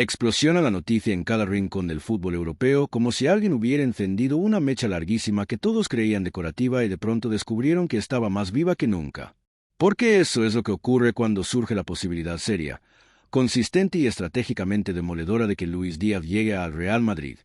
Explosiona la noticia en cada rincón del fútbol europeo como si alguien hubiera encendido una mecha larguísima que todos creían decorativa y de pronto descubrieron que estaba más viva que nunca. Porque eso es lo que ocurre cuando surge la posibilidad seria, consistente y estratégicamente demoledora de que Luis Díaz llegue al Real Madrid.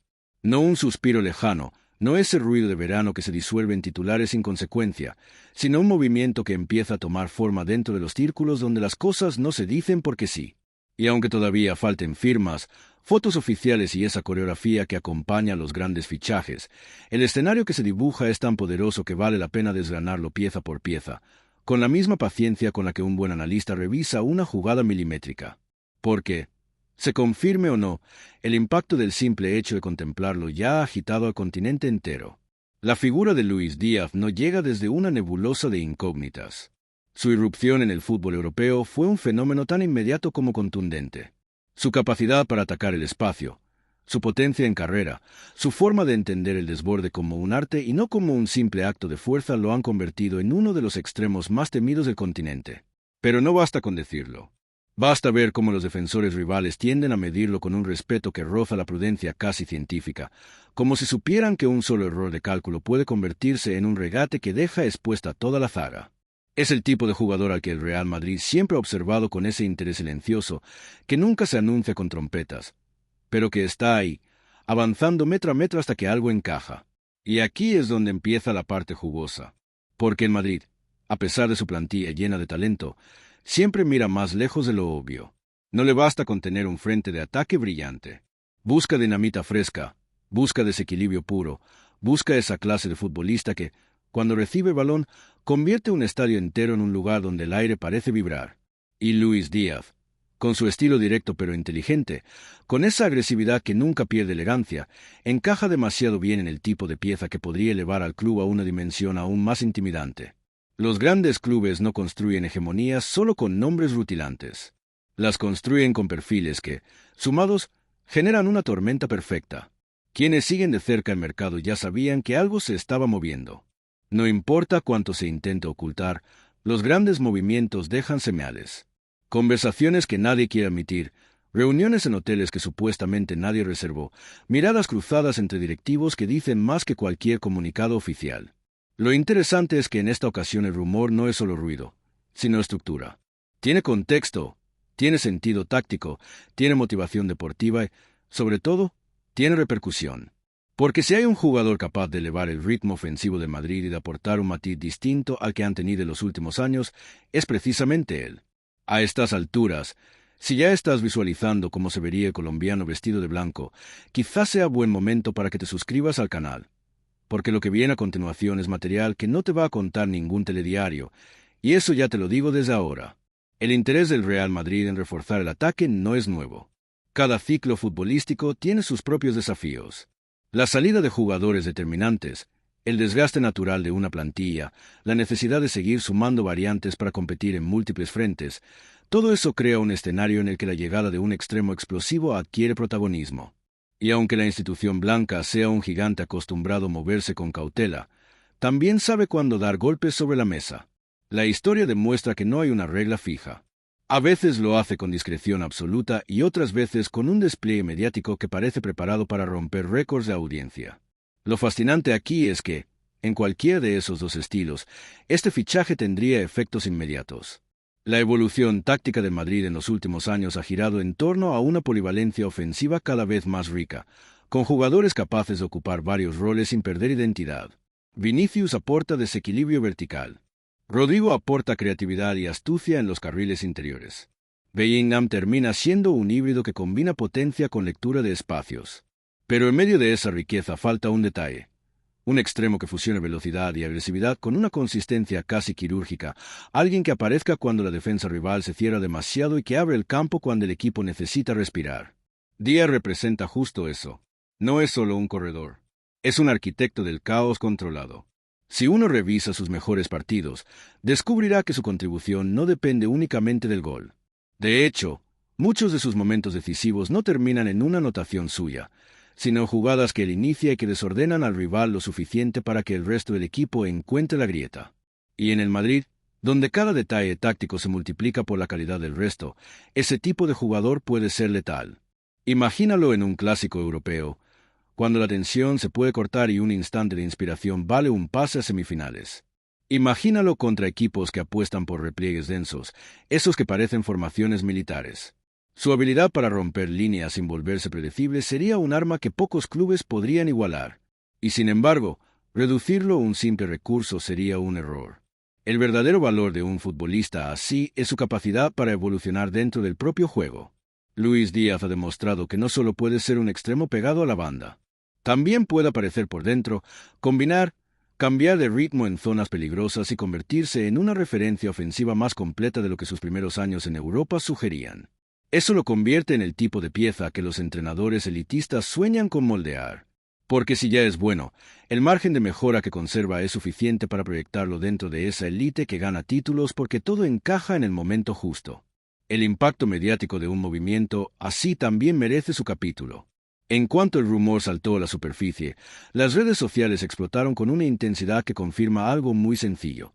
No un suspiro lejano, no ese ruido de verano que se disuelve en titulares sin consecuencia, sino un movimiento que empieza a tomar forma dentro de los círculos donde las cosas no se dicen porque sí. Y aunque todavía falten firmas, fotos oficiales y esa coreografía que acompaña a los grandes fichajes, el escenario que se dibuja es tan poderoso que vale la pena desgranarlo pieza por pieza, con la misma paciencia con la que un buen analista revisa una jugada milimétrica. Porque, se confirme o no, el impacto del simple hecho de contemplarlo ya ha agitado al continente entero. La figura de Luis Díaz no llega desde una nebulosa de incógnitas. Su irrupción en el fútbol europeo fue un fenómeno tan inmediato como contundente. Su capacidad para atacar el espacio, su potencia en carrera, su forma de entender el desborde como un arte y no como un simple acto de fuerza lo han convertido en uno de los extremos más temidos del continente. Pero no basta con decirlo. Basta ver cómo los defensores rivales tienden a medirlo con un respeto que roza la prudencia casi científica, como si supieran que un solo error de cálculo puede convertirse en un regate que deja expuesta toda la zaga. Es el tipo de jugador al que el Real Madrid siempre ha observado con ese interés silencioso, que nunca se anuncia con trompetas, pero que está ahí, avanzando metro a metro hasta que algo encaja. Y aquí es donde empieza la parte jugosa. Porque el Madrid, a pesar de su plantilla llena de talento, siempre mira más lejos de lo obvio. No le basta con tener un frente de ataque brillante. Busca dinamita fresca, busca desequilibrio puro, busca esa clase de futbolista que, cuando recibe balón, convierte un estadio entero en un lugar donde el aire parece vibrar. Y Luis Díaz, con su estilo directo pero inteligente, con esa agresividad que nunca pierde elegancia, encaja demasiado bien en el tipo de pieza que podría elevar al club a una dimensión aún más intimidante. Los grandes clubes no construyen hegemonías solo con nombres rutilantes. Las construyen con perfiles que, sumados, generan una tormenta perfecta. Quienes siguen de cerca el mercado ya sabían que algo se estaba moviendo. No importa cuánto se intente ocultar, los grandes movimientos dejan señales. Conversaciones que nadie quiere admitir, reuniones en hoteles que supuestamente nadie reservó, miradas cruzadas entre directivos que dicen más que cualquier comunicado oficial. Lo interesante es que en esta ocasión el rumor no es solo ruido, sino estructura. Tiene contexto, tiene sentido táctico, tiene motivación deportiva y, sobre todo, tiene repercusión. Porque si hay un jugador capaz de elevar el ritmo ofensivo de Madrid y de aportar un matiz distinto al que han tenido en los últimos años, es precisamente él. A estas alturas, si ya estás visualizando cómo se vería el colombiano vestido de blanco, quizás sea buen momento para que te suscribas al canal. Porque lo que viene a continuación es material que no te va a contar ningún telediario, y eso ya te lo digo desde ahora. El interés del Real Madrid en reforzar el ataque no es nuevo. Cada ciclo futbolístico tiene sus propios desafíos. La salida de jugadores determinantes, el desgaste natural de una plantilla, la necesidad de seguir sumando variantes para competir en múltiples frentes, todo eso crea un escenario en el que la llegada de un extremo explosivo adquiere protagonismo. Y aunque la institución blanca sea un gigante acostumbrado a moverse con cautela, también sabe cuándo dar golpes sobre la mesa. La historia demuestra que no hay una regla fija. A veces lo hace con discreción absoluta y otras veces con un despliegue mediático que parece preparado para romper récords de audiencia. Lo fascinante aquí es que, en cualquiera de esos dos estilos, este fichaje tendría efectos inmediatos. La evolución táctica del Madrid en los últimos años ha girado en torno a una polivalencia ofensiva cada vez más rica, con jugadores capaces de ocupar varios roles sin perder identidad. Vinicius aporta desequilibrio vertical. Rodrigo aporta creatividad y astucia en los carriles interiores. Bellingham termina siendo un híbrido que combina potencia con lectura de espacios. Pero en medio de esa riqueza falta un detalle. Un extremo que fusione velocidad y agresividad con una consistencia casi quirúrgica, alguien que aparezca cuando la defensa rival se cierra demasiado y que abre el campo cuando el equipo necesita respirar. Díaz representa justo eso. No es solo un corredor. Es un arquitecto del caos controlado. Si uno revisa sus mejores partidos, descubrirá que su contribución no depende únicamente del gol. De hecho, muchos de sus momentos decisivos no terminan en una anotación suya, sino jugadas que él inicia y que desordenan al rival lo suficiente para que el resto del equipo encuentre la grieta. Y en el Madrid, donde cada detalle táctico se multiplica por la calidad del resto, ese tipo de jugador puede ser letal. Imagínalo en un clásico europeo, cuando la tensión se puede cortar y un instante de inspiración vale un pase a semifinales. Imagínalo contra equipos que apuestan por repliegues densos, esos que parecen formaciones militares. Su habilidad para romper líneas sin volverse predecible sería un arma que pocos clubes podrían igualar. Y sin embargo, reducirlo a un simple recurso sería un error. El verdadero valor de un futbolista así es su capacidad para evolucionar dentro del propio juego. Luis Díaz ha demostrado que no solo puede ser un extremo pegado a la banda, también puede aparecer por dentro, combinar, cambiar de ritmo en zonas peligrosas y convertirse en una referencia ofensiva más completa de lo que sus primeros años en Europa sugerían. Eso lo convierte en el tipo de pieza que los entrenadores elitistas sueñan con moldear. Porque si ya es bueno, el margen de mejora que conserva es suficiente para proyectarlo dentro de esa élite que gana títulos porque todo encaja en el momento justo. El impacto mediático de un movimiento así también merece su capítulo. En cuanto el rumor saltó a la superficie, las redes sociales explotaron con una intensidad que confirma algo muy sencillo.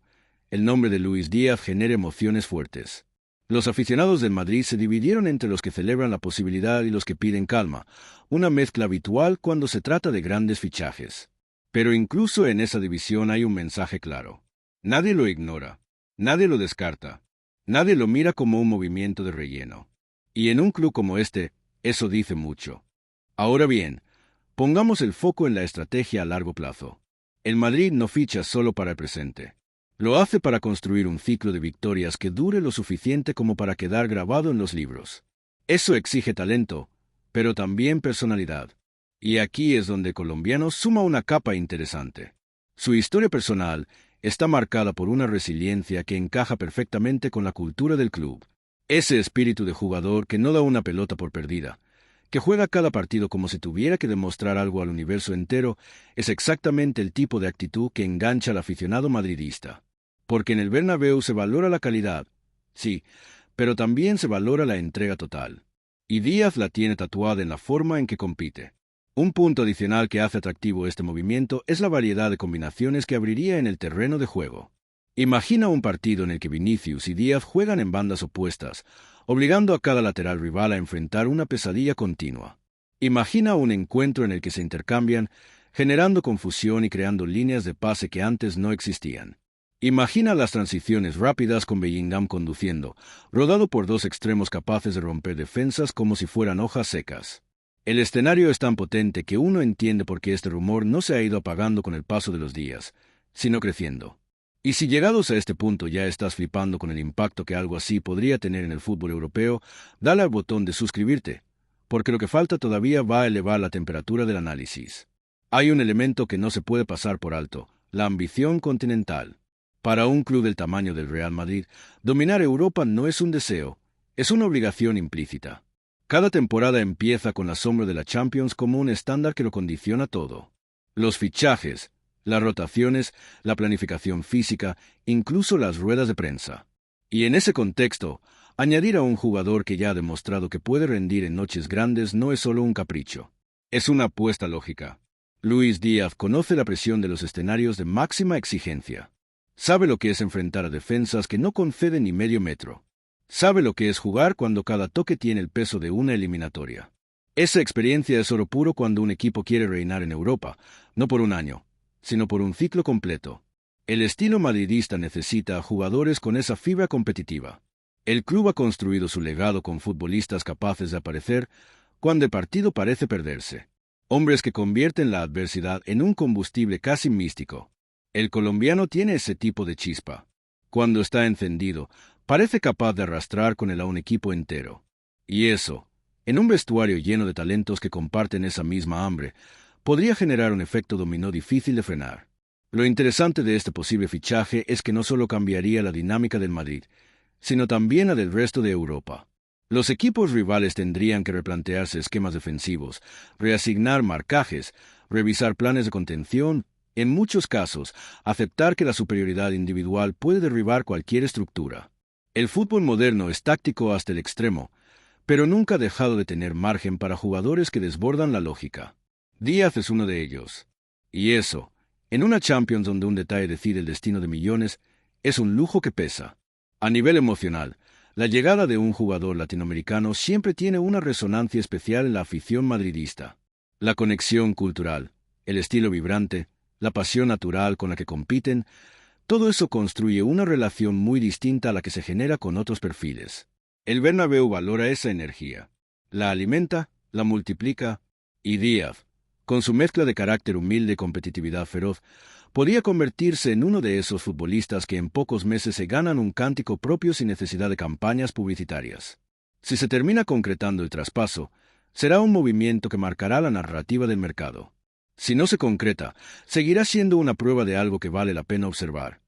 El nombre de Luis Díaz genera emociones fuertes. Los aficionados del Madrid se dividieron entre los que celebran la posibilidad y los que piden calma, una mezcla habitual cuando se trata de grandes fichajes. Pero incluso en esa división hay un mensaje claro. Nadie lo ignora, nadie lo descarta, nadie lo mira como un movimiento de relleno. Y en un club como este, eso dice mucho. Ahora bien, pongamos el foco en la estrategia a largo plazo. El Madrid no ficha solo para el presente. Lo hace para construir un ciclo de victorias que dure lo suficiente como para quedar grabado en los libros. Eso exige talento, pero también personalidad. Y aquí es donde el colombiano suma una capa interesante. Su historia personal está marcada por una resiliencia que encaja perfectamente con la cultura del club. Ese espíritu de jugador que no da una pelota por perdida, que juega cada partido como si tuviera que demostrar algo al universo entero, es exactamente el tipo de actitud que engancha al aficionado madridista. Porque en el Bernabéu se valora la calidad, sí, pero también se valora la entrega total. Y Díaz la tiene tatuada en la forma en que compite. Un punto adicional que hace atractivo este movimiento es la variedad de combinaciones que abriría en el terreno de juego. Imagina un partido en el que Vinicius y Díaz juegan en bandas opuestas, obligando a cada lateral rival a enfrentar una pesadilla continua. Imagina un encuentro en el que se intercambian, generando confusión y creando líneas de pase que antes no existían. Imagina las transiciones rápidas con Bellingham conduciendo, rodado por dos extremos capaces de romper defensas como si fueran hojas secas. El escenario es tan potente que uno entiende por qué este rumor no se ha ido apagando con el paso de los días, sino creciendo. Y si llegados a este punto ya estás flipando con el impacto que algo así podría tener en el fútbol europeo, dale al botón de suscribirte, porque lo que falta todavía va a elevar la temperatura del análisis. Hay un elemento que no se puede pasar por alto, la ambición continental. Para un club del tamaño del Real Madrid, dominar Europa no es un deseo, es una obligación implícita. Cada temporada empieza con la sombra de la Champions como un estándar que lo condiciona todo. Los fichajes, las rotaciones, la planificación física, incluso las ruedas de prensa. Y en ese contexto, añadir a un jugador que ya ha demostrado que puede rendir en noches grandes no es solo un capricho. Es una apuesta lógica. Luis Díaz conoce la presión de los escenarios de máxima exigencia. Sabe lo que es enfrentar a defensas que no conceden ni medio metro. Sabe lo que es jugar cuando cada toque tiene el peso de una eliminatoria. Esa experiencia es oro puro cuando un equipo quiere reinar en Europa, no por un año, sino por un ciclo completo. El estilo madridista necesita jugadores con esa fibra competitiva. El club ha construido su legado con futbolistas capaces de aparecer cuando el partido parece perderse. Hombres que convierten la adversidad en un combustible casi místico. El colombiano tiene ese tipo de chispa. Cuando está encendido, parece capaz de arrastrar con él a un equipo entero. Y eso, en un vestuario lleno de talentos que comparten esa misma hambre, podría generar un efecto dominó difícil de frenar. Lo interesante de este posible fichaje es que no solo cambiaría la dinámica del Madrid, sino también la del resto de Europa. Los equipos rivales tendrían que replantearse esquemas defensivos, reasignar marcajes, revisar planes de contención, en muchos casos, aceptar que la superioridad individual puede derribar cualquier estructura. El fútbol moderno es táctico hasta el extremo, pero nunca ha dejado de tener margen para jugadores que desbordan la lógica. Díaz es uno de ellos. Y eso, en una Champions donde un detalle decide el destino de millones, es un lujo que pesa. A nivel emocional, La llegada de un jugador latinoamericano siempre tiene una resonancia especial en la afición madridista. La conexión cultural, el estilo vibrante, la pasión natural con la que compiten, todo eso construye una relación muy distinta a la que se genera con otros perfiles. El Bernabéu valora esa energía. La alimenta, la multiplica, y Díaz, con su mezcla de carácter humilde y competitividad feroz, podía convertirse en uno de esos futbolistas que en pocos meses se ganan un cántico propio sin necesidad de campañas publicitarias. Si se termina concretando el traspaso, será un movimiento que marcará la narrativa del mercado. Si no se concreta, seguirá siendo una prueba de algo que vale la pena observar.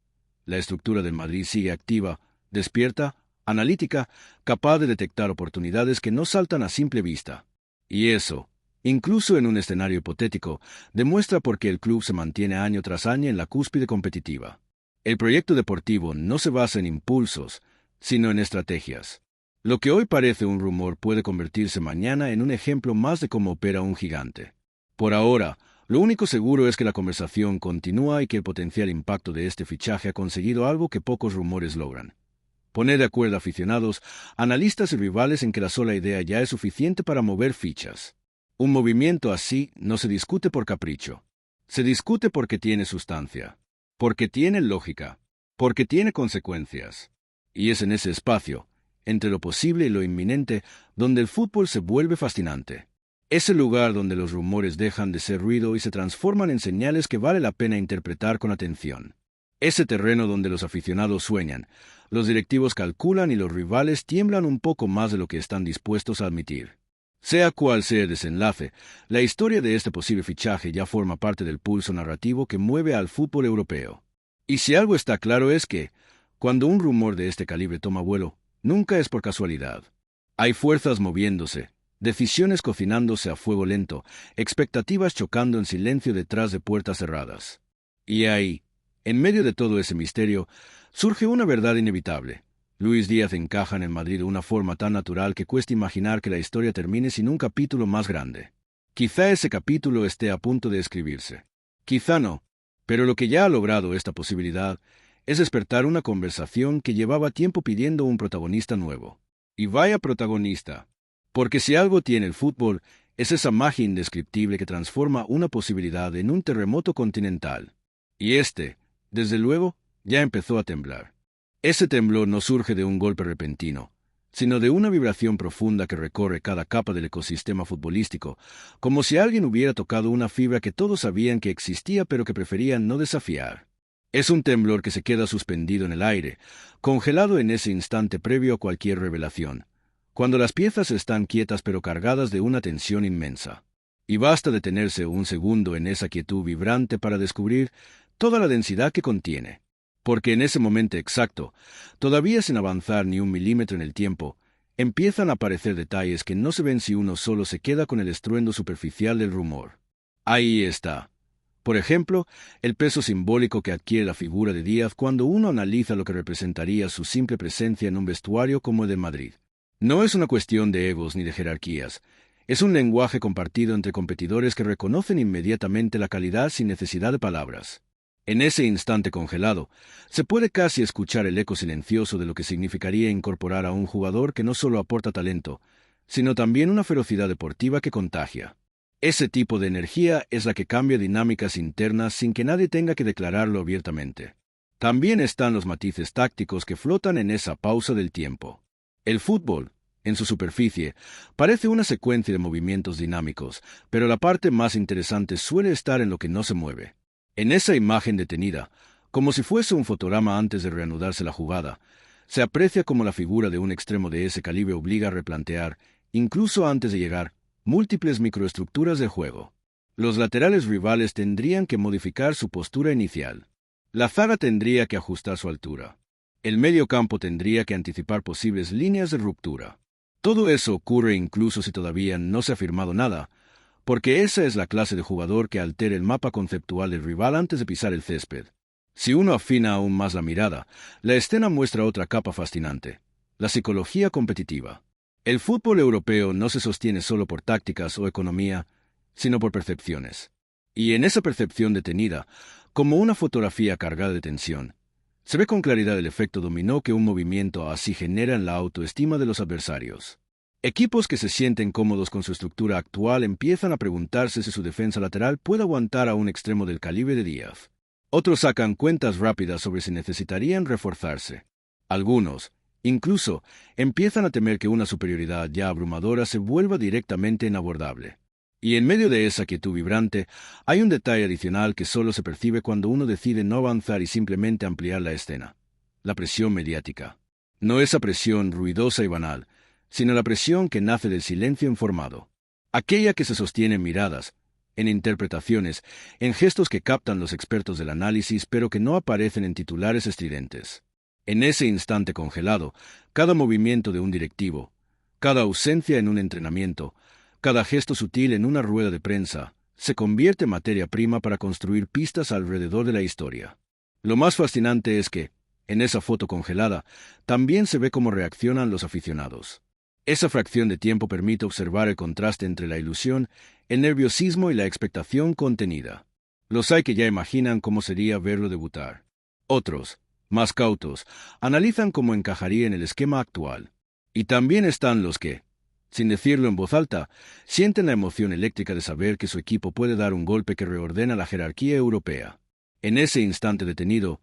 La estructura del Madrid sigue activa, despierta, analítica, capaz de detectar oportunidades que no saltan a simple vista. Y eso, incluso en un escenario hipotético, demuestra por qué el club se mantiene año tras año en la cúspide competitiva. El proyecto deportivo no se basa en impulsos, sino en estrategias. Lo que hoy parece un rumor puede convertirse mañana en un ejemplo más de cómo opera un gigante. Por ahora, lo único seguro es que la conversación continúa y que el potencial impacto de este fichaje ha conseguido algo que pocos rumores logran: poner de acuerdo a aficionados, analistas y rivales en que la sola idea ya es suficiente para mover fichas. Un movimiento así no se discute por capricho. Se discute porque tiene sustancia, porque tiene lógica, porque tiene consecuencias. Y es en ese espacio, entre lo posible y lo inminente, donde el fútbol se vuelve fascinante. Es el lugar donde los rumores dejan de ser ruido y se transforman en señales que vale la pena interpretar con atención. Ese terreno donde los aficionados sueñan, los directivos calculan y los rivales tiemblan un poco más de lo que están dispuestos a admitir. Sea cual sea el desenlace, la historia de este posible fichaje ya forma parte del pulso narrativo que mueve al fútbol europeo. Y si algo está claro es que, cuando un rumor de este calibre toma vuelo, nunca es por casualidad. Hay fuerzas moviéndose, decisiones cocinándose a fuego lento, expectativas chocando en silencio detrás de puertas cerradas. Y ahí, en medio de todo ese misterio, surge una verdad inevitable. Luis Díaz encaja en el Madrid de una forma tan natural que cuesta imaginar que la historia termine sin un capítulo más grande. Quizá ese capítulo esté a punto de escribirse. Quizá no, pero lo que ya ha logrado esta posibilidad es despertar una conversación que llevaba tiempo pidiendo un protagonista nuevo. Y vaya protagonista. Porque si algo tiene el fútbol, es esa magia indescriptible que transforma una posibilidad en un terremoto continental. Y desde luego, ya empezó a temblar. Ese temblor no surge de un golpe repentino, sino de una vibración profunda que recorre cada capa del ecosistema futbolístico, como si alguien hubiera tocado una fibra que todos sabían que existía pero que preferían no desafiar. Es un temblor que se queda suspendido en el aire, congelado en ese instante previo a cualquier revelación, cuando las piezas están quietas pero cargadas de una tensión inmensa. Y basta detenerse un segundo en esa quietud vibrante para descubrir toda la densidad que contiene. Porque en ese momento exacto, todavía sin avanzar ni un milímetro en el tiempo, empiezan a aparecer detalles que no se ven si uno solo se queda con el estruendo superficial del rumor. Ahí está. Por ejemplo, el peso simbólico que adquiere la figura de Díaz cuando uno analiza lo que representaría su simple presencia en un vestuario como el de Madrid. No es una cuestión de egos ni de jerarquías. Es un lenguaje compartido entre competidores que reconocen inmediatamente la calidad sin necesidad de palabras. En ese instante congelado, se puede casi escuchar el eco silencioso de lo que significaría incorporar a un jugador que no solo aporta talento, sino también una ferocidad deportiva que contagia. Ese tipo de energía es la que cambia dinámicas internas sin que nadie tenga que declararlo abiertamente. También están los matices tácticos que flotan en esa pausa del tiempo. El fútbol, en su superficie, parece una secuencia de movimientos dinámicos, pero la parte más interesante suele estar en lo que no se mueve. En esa imagen detenida, como si fuese un fotograma antes de reanudarse la jugada, se aprecia cómo la figura de un extremo de ese calibre obliga a replantear, incluso antes de llegar, múltiples microestructuras del juego. Los laterales rivales tendrían que modificar su postura inicial. La zaga tendría que ajustar su altura. El medio campo tendría que anticipar posibles líneas de ruptura. Todo eso ocurre incluso si todavía no se ha firmado nada, porque esa es la clase de jugador que altera el mapa conceptual del rival antes de pisar el césped. Si uno afina aún más la mirada, la escena muestra otra capa fascinante: la psicología competitiva. El fútbol europeo no se sostiene solo por tácticas o economía, sino por percepciones. Y en esa percepción detenida, como una fotografía cargada de tensión, Se ve con claridad el efecto dominó que un movimiento así genera en la autoestima de los adversarios. Equipos que se sienten cómodos con su estructura actual empiezan a preguntarse si su defensa lateral puede aguantar a un extremo del calibre de Díaz. Otros sacan cuentas rápidas sobre si necesitarían reforzarse. Algunos, incluso, empiezan a temer que una superioridad ya abrumadora se vuelva directamente inabordable. Y en medio de esa quietud vibrante, hay un detalle adicional que solo se percibe cuando uno decide no avanzar y simplemente ampliar la escena: la presión mediática. No esa presión ruidosa y banal, sino la presión que nace del silencio informado. Aquella que se sostiene en miradas, en interpretaciones, en gestos que captan los expertos del análisis pero que no aparecen en titulares estridentes. En ese instante congelado, cada movimiento de un directivo, cada ausencia en un entrenamiento, cada gesto sutil en una rueda de prensa, se convierte en materia prima para construir pistas alrededor de la historia. Lo más fascinante es que, en esa foto congelada, también se ve cómo reaccionan los aficionados. Esa fracción de tiempo permite observar el contraste entre la ilusión, el nerviosismo y la expectación contenida. Los hay que ya imaginan cómo sería verlo debutar. Otros, más cautos, analizan cómo encajaría en el esquema actual. Y también están los que, sin decirlo en voz alta, sienten la emoción eléctrica de saber que su equipo puede dar un golpe que reordena la jerarquía europea. En ese instante detenido,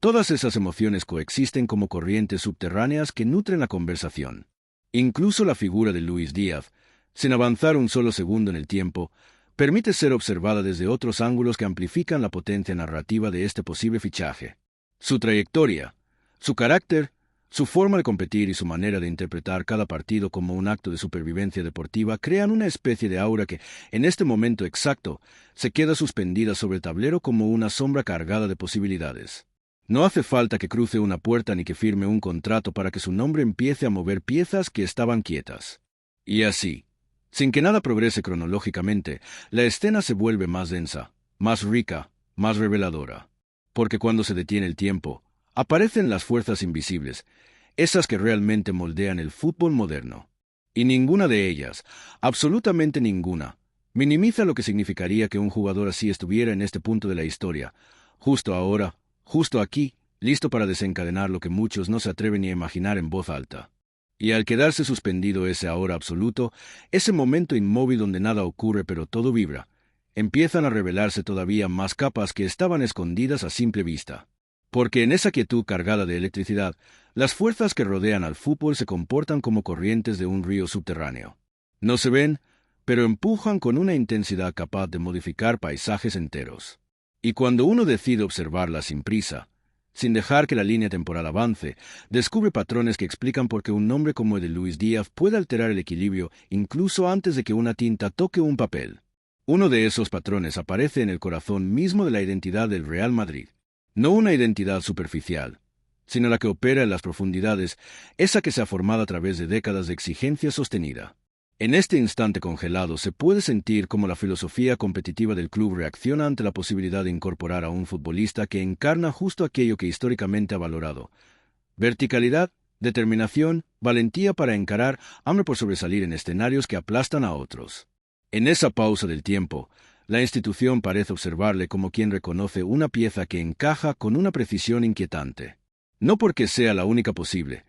todas esas emociones coexisten como corrientes subterráneas que nutren la conversación. Incluso la figura de Luis Díaz, sin avanzar un solo segundo en el tiempo, permite ser observada desde otros ángulos que amplifican la potencia narrativa de este posible fichaje. Su trayectoria, su carácter, su forma de competir y su manera de interpretar cada partido como un acto de supervivencia deportiva crean una especie de aura que, en este momento exacto, se queda suspendida sobre el tablero como una sombra cargada de posibilidades. No hace falta que cruce una puerta ni que firme un contrato para que su nombre empiece a mover piezas que estaban quietas. Y así, sin que nada progrese cronológicamente, la escena se vuelve más densa, más rica, más reveladora. Porque cuando se detiene el tiempo, aparecen las fuerzas invisibles, esas que realmente moldean el fútbol moderno. Y ninguna de ellas, absolutamente ninguna, minimiza lo que significaría que un jugador así estuviera en este punto de la historia, justo ahora, justo aquí, listo para desencadenar lo que muchos no se atreven ni a imaginar en voz alta. Y al quedarse suspendido ese ahora absoluto, ese momento inmóvil donde nada ocurre pero todo vibra, empiezan a revelarse todavía más capas que estaban escondidas a simple vista. Porque en esa quietud cargada de electricidad, las fuerzas que rodean al fútbol se comportan como corrientes de un río subterráneo. No se ven, pero empujan con una intensidad capaz de modificar paisajes enteros. Y cuando uno decide observarlas sin prisa, sin dejar que la línea temporal avance, descubre patrones que explican por qué un nombre como el de Luis Díaz puede alterar el equilibrio incluso antes de que una tinta toque un papel. Uno de esos patrones aparece en el corazón mismo de la identidad del Real Madrid. No una identidad superficial, sino la que opera en las profundidades, esa que se ha formado a través de décadas de exigencia sostenida. En este instante congelado se puede sentir cómo la filosofía competitiva del club reacciona ante la posibilidad de incorporar a un futbolista que encarna justo aquello que históricamente ha valorado: verticalidad, determinación, valentía para encarar, hambre por sobresalir en escenarios que aplastan a otros. En esa pausa del tiempo, la institución parece observarle como quien reconoce una pieza que encaja con una precisión inquietante. No porque sea la única posible,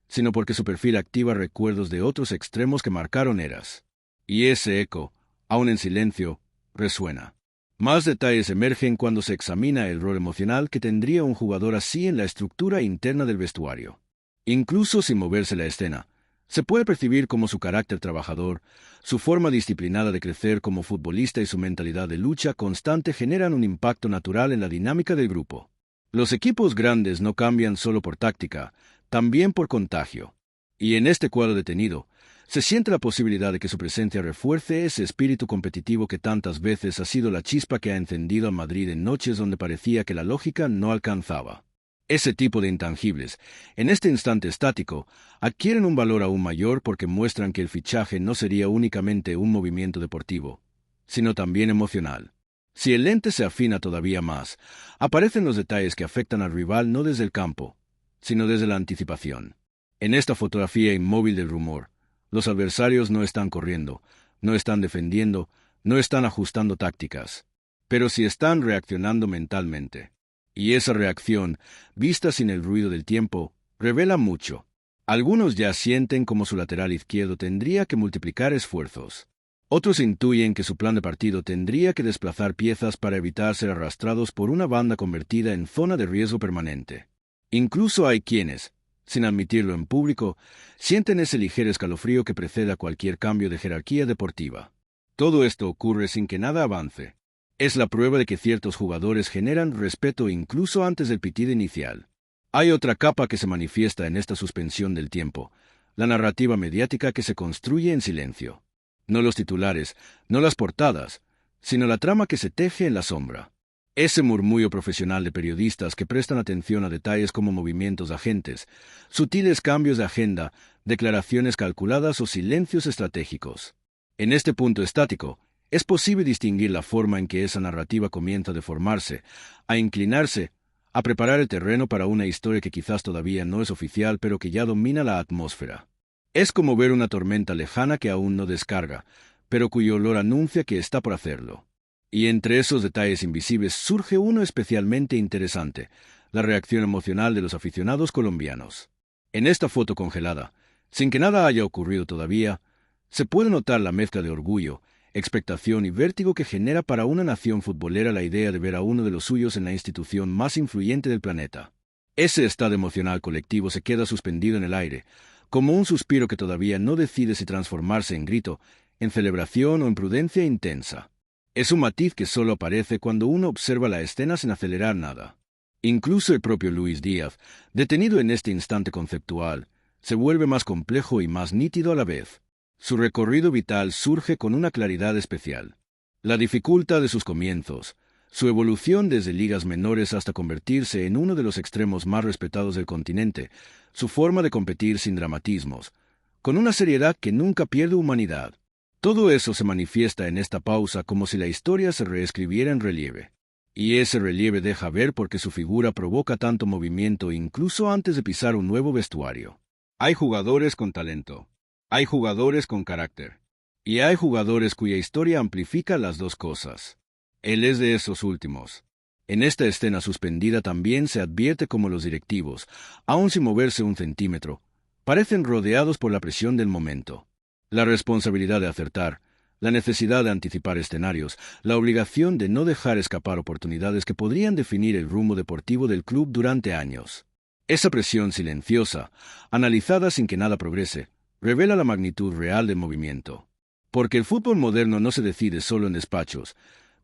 sino porque su perfil activa recuerdos de otros extremos que marcaron eras. Y ese eco, aun en silencio, resuena. Más detalles emergen cuando se examina el rol emocional que tendría un jugador así en la estructura interna del vestuario. Incluso sin moverse la escena, se puede percibir cómo su carácter trabajador, su forma disciplinada de crecer como futbolista y su mentalidad de lucha constante generan un impacto natural en la dinámica del grupo. Los equipos grandes no cambian solo por táctica, también por contagio. Y en este cuadro detenido, se siente la posibilidad de que su presencia refuerce ese espíritu competitivo que tantas veces ha sido la chispa que ha encendido a Madrid en noches donde parecía que la lógica no alcanzaba. Ese tipo de intangibles, en este instante estático, adquieren un valor aún mayor porque muestran que el fichaje no sería únicamente un movimiento deportivo, sino también emocional. Si el lente se afina todavía más, aparecen los detalles que afectan al rival no desde el campo, sino desde la anticipación. En esta fotografía inmóvil del rumor, los adversarios no están corriendo, no están defendiendo, no están ajustando tácticas, pero sí están reaccionando mentalmente. Y esa reacción, vista sin el ruido del tiempo, revela mucho. Algunos ya sienten como su lateral izquierdo tendría que multiplicar esfuerzos. Otros intuyen que su plan de partido tendría que desplazar piezas para evitar ser arrastrados por una banda convertida en zona de riesgo permanente. Incluso hay quienes, sin admitirlo en público, sienten ese ligero escalofrío que precede a cualquier cambio de jerarquía deportiva. Todo esto ocurre sin que nada avance. Es la prueba de que ciertos jugadores generan respeto incluso antes del pitido inicial. Hay otra capa que se manifiesta en esta suspensión del tiempo, la narrativa mediática que se construye en silencio. No los titulares, no las portadas, sino la trama que se teje en la sombra. Ese murmullo profesional de periodistas que prestan atención a detalles como movimientos de agentes, sutiles cambios de agenda, declaraciones calculadas o silencios estratégicos. En este punto estático, es posible distinguir la forma en que esa narrativa comienza a deformarse, a inclinarse, a preparar el terreno para una historia que quizás todavía no es oficial pero que ya domina la atmósfera. Es como ver una tormenta lejana que aún no descarga, pero cuyo olor anuncia que está por hacerlo. Y entre esos detalles invisibles surge uno especialmente interesante, la reacción emocional de los aficionados colombianos. En esta foto congelada, sin que nada haya ocurrido todavía, se puede notar la mezcla de orgullo, expectación y vértigo que genera para una nación futbolera la idea de ver a uno de los suyos en la institución más influyente del planeta. Ese estado emocional colectivo se queda suspendido en el aire, como un suspiro que todavía no decide si transformarse en grito, en celebración o en prudencia intensa. Es un matiz que solo aparece cuando uno observa la escena sin acelerar nada. Incluso el propio Luis Díaz, detenido en este instante conceptual, se vuelve más complejo y más nítido a la vez. Su recorrido vital surge con una claridad especial. La dificultad de sus comienzos, su evolución desde ligas menores hasta convertirse en uno de los extremos más respetados del continente, su forma de competir sin dramatismos, con una seriedad que nunca pierde humanidad. Todo eso se manifiesta en esta pausa como si la historia se reescribiera en relieve. Y ese relieve deja ver por qué su figura provoca tanto movimiento incluso antes de pisar un nuevo vestuario. Hay jugadores con talento. Hay jugadores con carácter. Y hay jugadores cuya historia amplifica las dos cosas. Él es de esos últimos. En esta escena suspendida también se advierte cómo los directivos, aun sin moverse un centímetro, parecen rodeados por la presión del momento. La responsabilidad de acertar, la necesidad de anticipar escenarios, la obligación de no dejar escapar oportunidades que podrían definir el rumbo deportivo del club durante años. Esa presión silenciosa, analizada sin que nada progrese, revela la magnitud real del movimiento. Porque el fútbol moderno no se decide solo en despachos,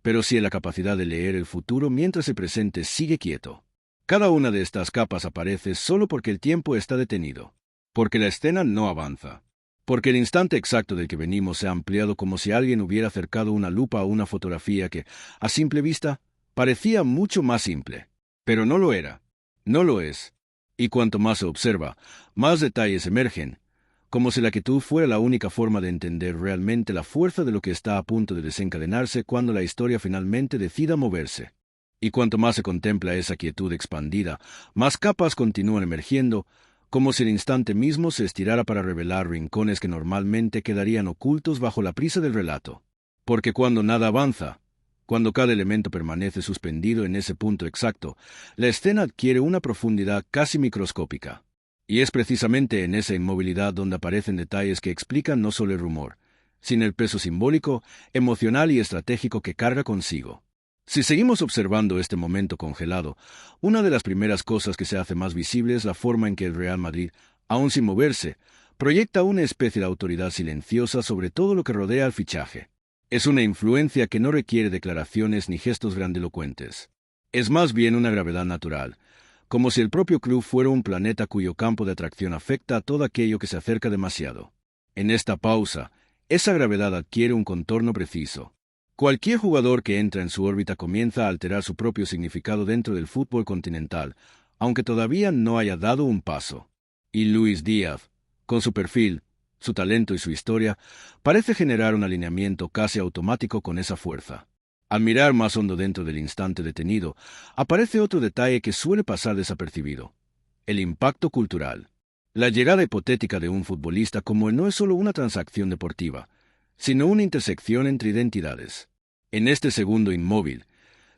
pero sí en la capacidad de leer el futuro mientras el presente sigue quieto. Cada una de estas capas aparece solo porque el tiempo está detenido, porque la escena no avanza, porque el instante exacto del que venimos se ha ampliado como si alguien hubiera acercado una lupa a una fotografía que, a simple vista, parecía mucho más simple. Pero no lo era, no lo es. Y cuanto más se observa, más detalles emergen, como si la quietud fuera la única forma de entender realmente la fuerza de lo que está a punto de desencadenarse cuando la historia finalmente decida moverse. Y cuanto más se contempla esa quietud expandida, más capas continúan emergiendo, como si el instante mismo se estirara para revelar rincones que normalmente quedarían ocultos bajo la prisa del relato. Porque cuando nada avanza, cuando cada elemento permanece suspendido en ese punto exacto, la escena adquiere una profundidad casi microscópica. Y es precisamente en esa inmovilidad donde aparecen detalles que explican no solo el rumor, sino el peso simbólico, emocional y estratégico que carga consigo. Si seguimos observando este momento congelado, una de las primeras cosas que se hace más visible es la forma en que el Real Madrid, aun sin moverse, proyecta una especie de autoridad silenciosa sobre todo lo que rodea al fichaje. Es una influencia que no requiere declaraciones ni gestos grandilocuentes. Es más bien una gravedad natural, como si el propio club fuera un planeta cuyo campo de atracción afecta a todo aquello que se acerca demasiado. En esta pausa, esa gravedad adquiere un contorno preciso. Cualquier jugador que entra en su órbita comienza a alterar su propio significado dentro del fútbol continental, aunque todavía no haya dado un paso. Y Luis Díaz, con su perfil, su talento y su historia, parece generar un alineamiento casi automático con esa fuerza. Al mirar más hondo dentro del instante detenido, aparece otro detalle que suele pasar desapercibido: el impacto cultural. La llegada hipotética de un futbolista como él no es solo una transacción deportiva, sino una intersección entre identidades. En este segundo inmóvil,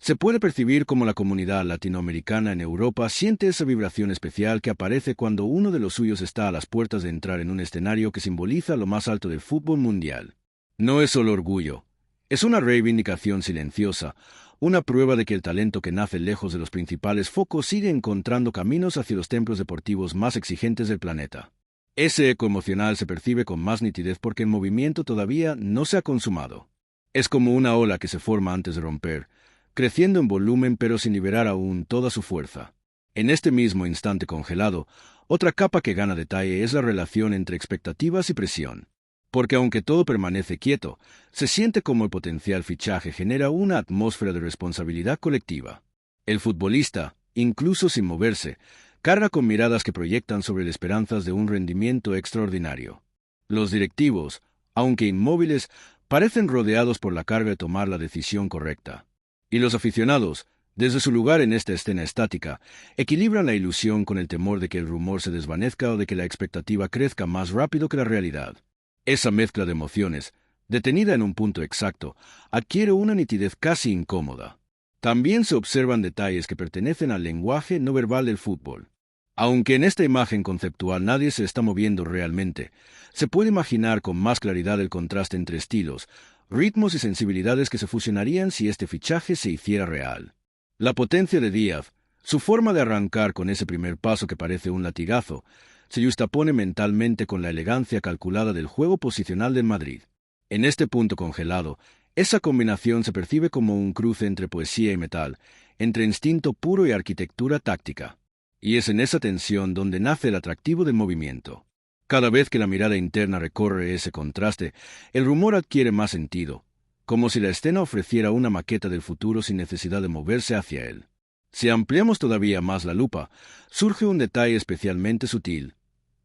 Se puede percibir como la comunidad latinoamericana en Europa siente esa vibración especial que aparece cuando uno de los suyos está a las puertas de entrar en un escenario que simboliza lo más alto del fútbol mundial. No es solo orgullo, es una reivindicación silenciosa, una prueba de que el talento que nace lejos de los principales focos sigue encontrando caminos hacia los templos deportivos más exigentes del planeta. Ese eco emocional se percibe con más nitidez porque el movimiento todavía no se ha consumado. Es como una ola que se forma antes de romper, creciendo en volumen pero sin liberar aún toda su fuerza. En este mismo instante congelado, otra capa que gana detalle es la relación entre expectativas y presión. Porque aunque todo permanece quieto, se siente como el potencial fichaje genera una atmósfera de responsabilidad colectiva. El futbolista, incluso sin moverse, carga con miradas que proyectan sobre las esperanzas de un rendimiento extraordinario. Los directivos, aunque inmóviles, parecen rodeados por la carga de tomar la decisión correcta. Y los aficionados, desde su lugar en esta escena estática, equilibran la ilusión con el temor de que el rumor se desvanezca o de que la expectativa crezca más rápido que la realidad. Esa mezcla de emociones, detenida en un punto exacto, adquiere una nitidez casi incómoda. También se observan detalles que pertenecen al lenguaje no verbal del fútbol. Aunque en esta imagen conceptual nadie se está moviendo realmente, se puede imaginar con más claridad el contraste entre estilos, ritmos y sensibilidades que se fusionarían si este fichaje se hiciera real. La potencia de Díaz, su forma de arrancar con ese primer paso que parece un latigazo, se justapone mentalmente con la elegancia calculada del juego posicional del Madrid. En este punto congelado, esa combinación se percibe como un cruce entre poesía y metal, entre instinto puro y arquitectura táctica. Y es en esa tensión donde nace el atractivo del movimiento. Cada vez que la mirada interna recorre ese contraste, el rumor adquiere más sentido, como si la escena ofreciera una maqueta del futuro sin necesidad de moverse hacia él. Si ampliamos todavía más la lupa, surge un detalle especialmente sutil: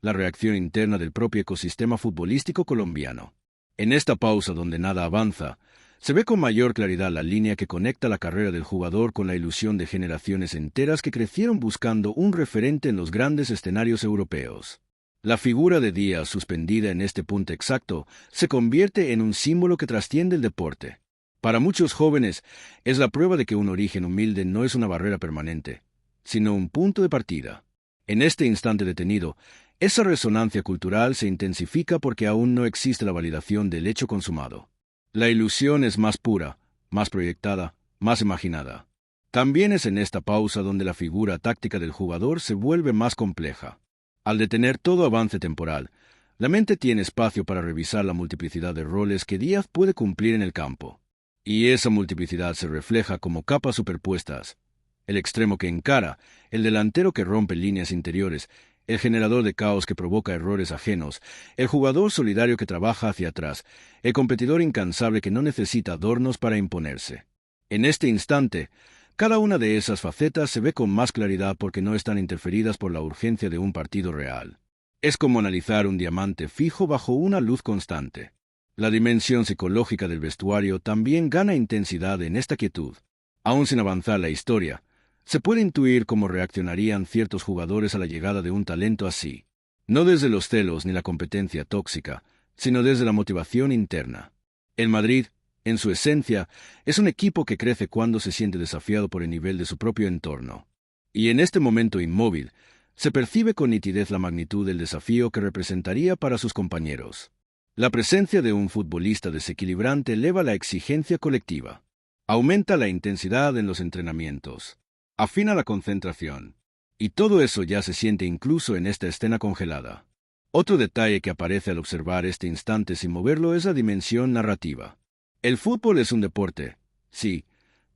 la reacción interna del propio ecosistema futbolístico colombiano. En esta pausa donde nada avanza, se ve con mayor claridad la línea que conecta la carrera del jugador con la ilusión de generaciones enteras que crecieron buscando un referente en los grandes escenarios europeos. La figura de Díaz, suspendida en este punto exacto, se convierte en un símbolo que trasciende el deporte. Para muchos jóvenes, es la prueba de que un origen humilde no es una barrera permanente, sino un punto de partida. En este instante detenido, esa resonancia cultural se intensifica porque aún no existe la validación del hecho consumado. La ilusión es más pura, más proyectada, más imaginada. También es en esta pausa donde la figura táctica del jugador se vuelve más compleja. Al detener todo avance temporal, la mente tiene espacio para revisar la multiplicidad de roles que Díaz puede cumplir en el campo. Y esa multiplicidad se refleja como capas superpuestas: el extremo que encara, el delantero que rompe líneas interiores, el generador de caos que provoca errores ajenos, el jugador solidario que trabaja hacia atrás, el competidor incansable que no necesita adornos para imponerse. En este instante, cada una de esas facetas se ve con más claridad porque no están interferidas por la urgencia de un partido real. Es como analizar un diamante fijo bajo una luz constante. La dimensión psicológica del vestuario también gana intensidad en esta quietud. Aún sin avanzar la historia, se puede intuir cómo reaccionarían ciertos jugadores a la llegada de un talento así. No desde los celos ni la competencia tóxica, sino desde la motivación interna. El Madrid, en su esencia, es un equipo que crece cuando se siente desafiado por el nivel de su propio entorno. Y en este momento inmóvil, se percibe con nitidez la magnitud del desafío que representaría para sus compañeros. La presencia de un futbolista desequilibrante eleva la exigencia colectiva, aumenta la intensidad en los entrenamientos, afina la concentración, y todo eso ya se siente incluso en esta escena congelada. Otro detalle que aparece al observar este instante sin moverlo es la dimensión narrativa. El fútbol es un deporte, sí,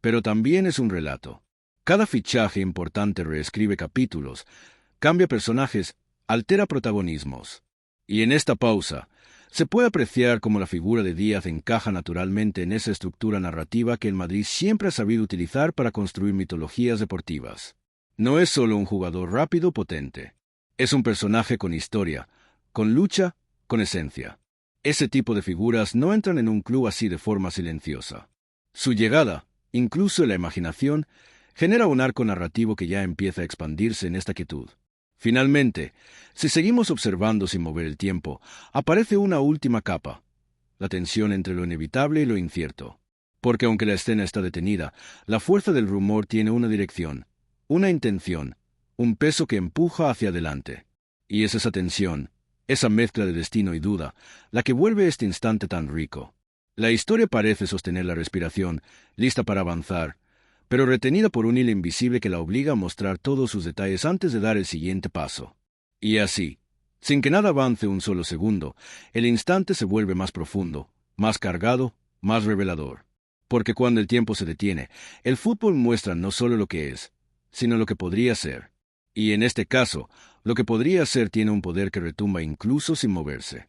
pero también es un relato. Cada fichaje importante reescribe capítulos, cambia personajes, altera protagonismos. Y en esta pausa, se puede apreciar cómo la figura de Díaz encaja naturalmente en esa estructura narrativa que el Madrid siempre ha sabido utilizar para construir mitologías deportivas. No es solo un jugador rápido potente. Es un personaje con historia, con lucha, con esencia. Ese tipo de figuras no entran en un club así de forma silenciosa. Su llegada, incluso en la imaginación, genera un arco narrativo que ya empieza a expandirse en esta quietud. Finalmente, si seguimos observando sin mover el tiempo, aparece una última capa: la tensión entre lo inevitable y lo incierto. Porque aunque la escena está detenida, la fuerza del rumor tiene una dirección, una intención, un peso que empuja hacia adelante. Y es esa tensión, esa mezcla de destino y duda, la que vuelve este instante tan rico. La historia parece sostener la respiración, lista para avanzar, pero retenida por un hilo invisible que la obliga a mostrar todos sus detalles antes de dar el siguiente paso. Y así, sin que nada avance un solo segundo, el instante se vuelve más profundo, más cargado, más revelador. Porque cuando el tiempo se detiene, el fútbol muestra no solo lo que es, sino lo que podría ser. Y en este caso, lo que podría ser tiene un poder que retumba incluso sin moverse.